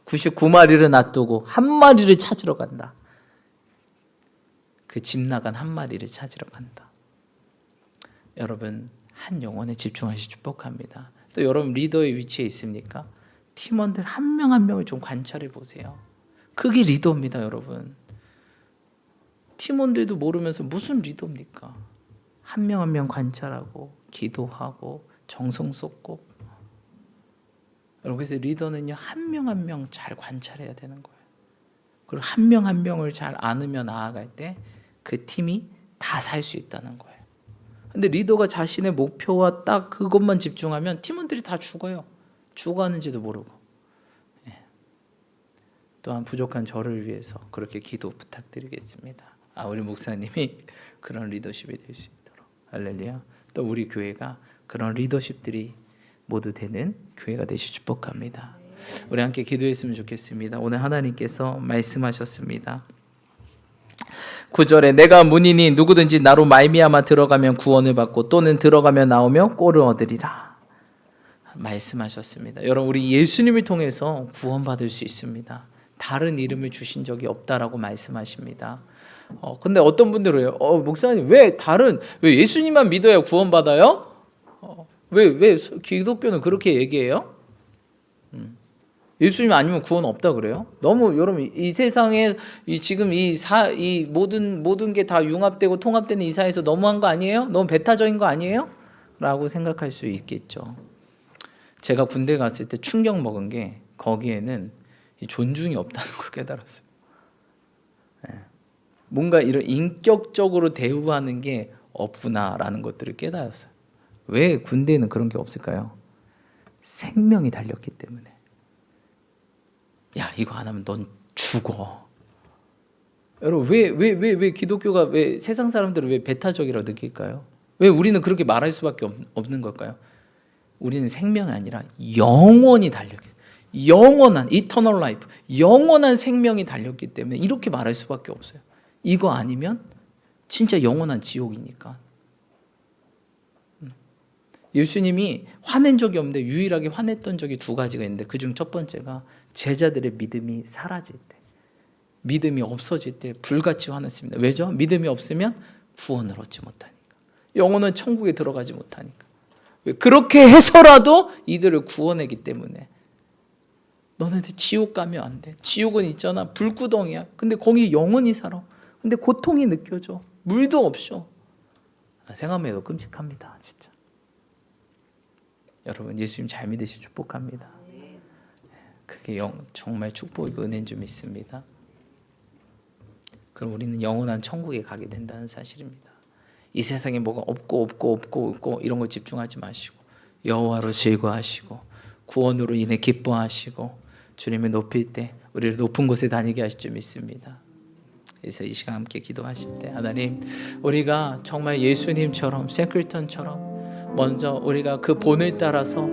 99마리를 놔두고 한 마리를 찾으러 간다. 그 집 나간 한 마리를 찾으러 간다. 여러분, 한 영혼에 집중하시 축복합니다. 또 여러분 리더의 위치에 있습니까? 팀원들 한 명 한 명을 좀 관찰해 보세요. 그게 리더입니다, 여러분. 팀원들도 모르면서 무슨 리더입니까? 한 명 한 명 관찰하고 기도하고 정성 쏟고. 여러분, 그래서 리더는요, 한 명 한 명 잘 관찰해야 되는 거예요. 그리고 한 명 한 명을 잘 안으며 나아갈 때 그 팀이 다 살 수 있다는 거예요. 근데 리더가 자신의 목표와 딱 그것만 집중하면 팀원들이 다 죽어요. 죽어가는지도 모르고. 또한 부족한 저를 위해서 그렇게 기도 부탁드리겠습니다. 우리 목사님이 그런 리더십이 될 수 있도록. 할렐루야. 또 우리 교회가 그런 리더십들이 모두 되는 교회가 되시 축복합니다. 우리 함께 기도했으면 좋겠습니다. 오늘 하나님께서 말씀하셨습니다. 9절에 내가 문이니 누구든지 나로 말미암아 들어가면 구원을 받고 또는 들어가면 나오며 꼴을 얻으리라 말씀하셨습니다. 여러분, 우리 예수님을 통해서 구원받을 수 있습니다. 다른 이름을 주신 적이 없다라고 말씀하십니다. 근데 어떤 분들은 목사님 왜 예수님만 믿어야 구원받아요? 왜 기독교는 그렇게 얘기해요? 예수님 아니면 구원 없다 그래요? 너무 여러분 이 세상에 지금 이 모든 게 다 융합되고 통합되는 이 사회에서 너무한 거 아니에요? 너무 배타적인 거 아니에요? 라고 생각할 수 있겠죠. 제가 군대 갔을 때 충격 먹은 게 거기에는 존중이 없다는 걸 깨달았어요. 뭔가 이런 인격적으로 대우하는 게 없구나라는 것들을 깨달았어요. 왜 군대에는 그런 게 없을까요? 생명이 달렸기 때문에. 야, 이거 안 하면 넌 죽어. 여러분, 왜 기독교가 왜 세상 사람들은 왜 배타적이라고 느낄까요? 왜 우리는 그렇게 말할 수밖에 없는 걸까요? 우리는 생명이 아니라 영원히 달렸기, 영원한 eternal life, 영원한 생명이 달렸기 때문에 이렇게 말할 수밖에 없어요. 이거 아니면 진짜 영원한 지옥이니까. 예수님이 화낸 적이 없는데 유일하게 화냈던 적이 2가지가 있는데 그중 첫 번째가 제자들의 믿음이 사라질 때, 믿음이 없어질 때 불같이 화냈습니다. 왜죠? 믿음이 없으면 구원을 얻지 못하니까, 영혼은 천국에 들어가지 못하니까. 그렇게 해서라도 이들을 구원하기 때문에. 너네들 지옥 가면 안 돼. 지옥은 있잖아, 불구덩이야. 근데 거기 영혼이 살아. 근데 고통이 느껴져. 물도 없어. 생각만 해도 끔찍합니다, 진짜. 여러분, 예수님 잘 믿으시 축복합니다. 그게 정말 축복이고 은혜인 줄 믿습니다. 그럼 우리는 영원한 천국에 가게 된다는 사실입니다. 이 세상에 뭐가 없고 이런 거 집중하지 마시고 여호와로 즐거워하시고 구원으로 인해 기뻐하시고 주님을 높일 때 우리를 높은 곳에 다니게 하실 줄 믿습니다. 그래서 이 시간 함께 기도하실 때 하나님, 우리가 정말 예수님처럼 셰클턴처럼 먼저 우리가 그 본을 따라서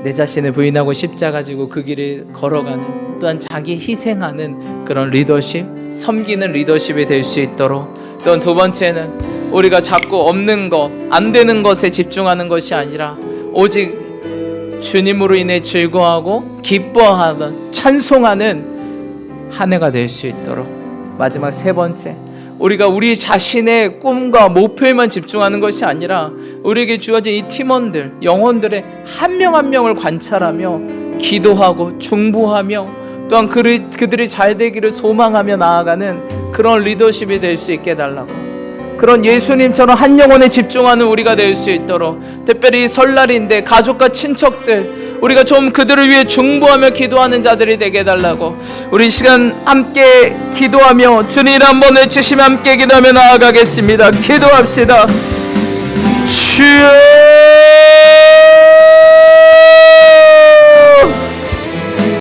내 자신을 부인하고 십자가 지고 그 길을 걸어가는, 또한 자기 희생하는 그런 리더십, 섬기는 리더십이 될 수 있도록, 또한 2번째는 우리가 자꾸 없는 것, 안 되는 것에 집중하는 것이 아니라 오직 주님으로 인해 즐거워하고 기뻐하는, 찬송하는 한 해가 될 수 있도록, 마지막 3번째, 우리가 우리 자신의 꿈과 목표에만 집중하는 것이 아니라 우리에게 주어진 이 팀원들, 영혼들의 한 명 한 명을 관찰하며 기도하고 중보하며 또한 그들이 잘 되기를 소망하며 나아가는 그런 리더십이 될 수 있게 해달라고, 그런 예수님처럼 한 영혼에 집중하는 우리가 될 수 있도록, 특별히 설날인데 가족과 친척들 우리가 좀 그들을 위해 중보하며 기도하는 자들이 되게 해달라고, 우리 시간 함께 기도하며 주님 한번 외치시며 함께 기도하며 나아가겠습니다. 기도합시다. 주여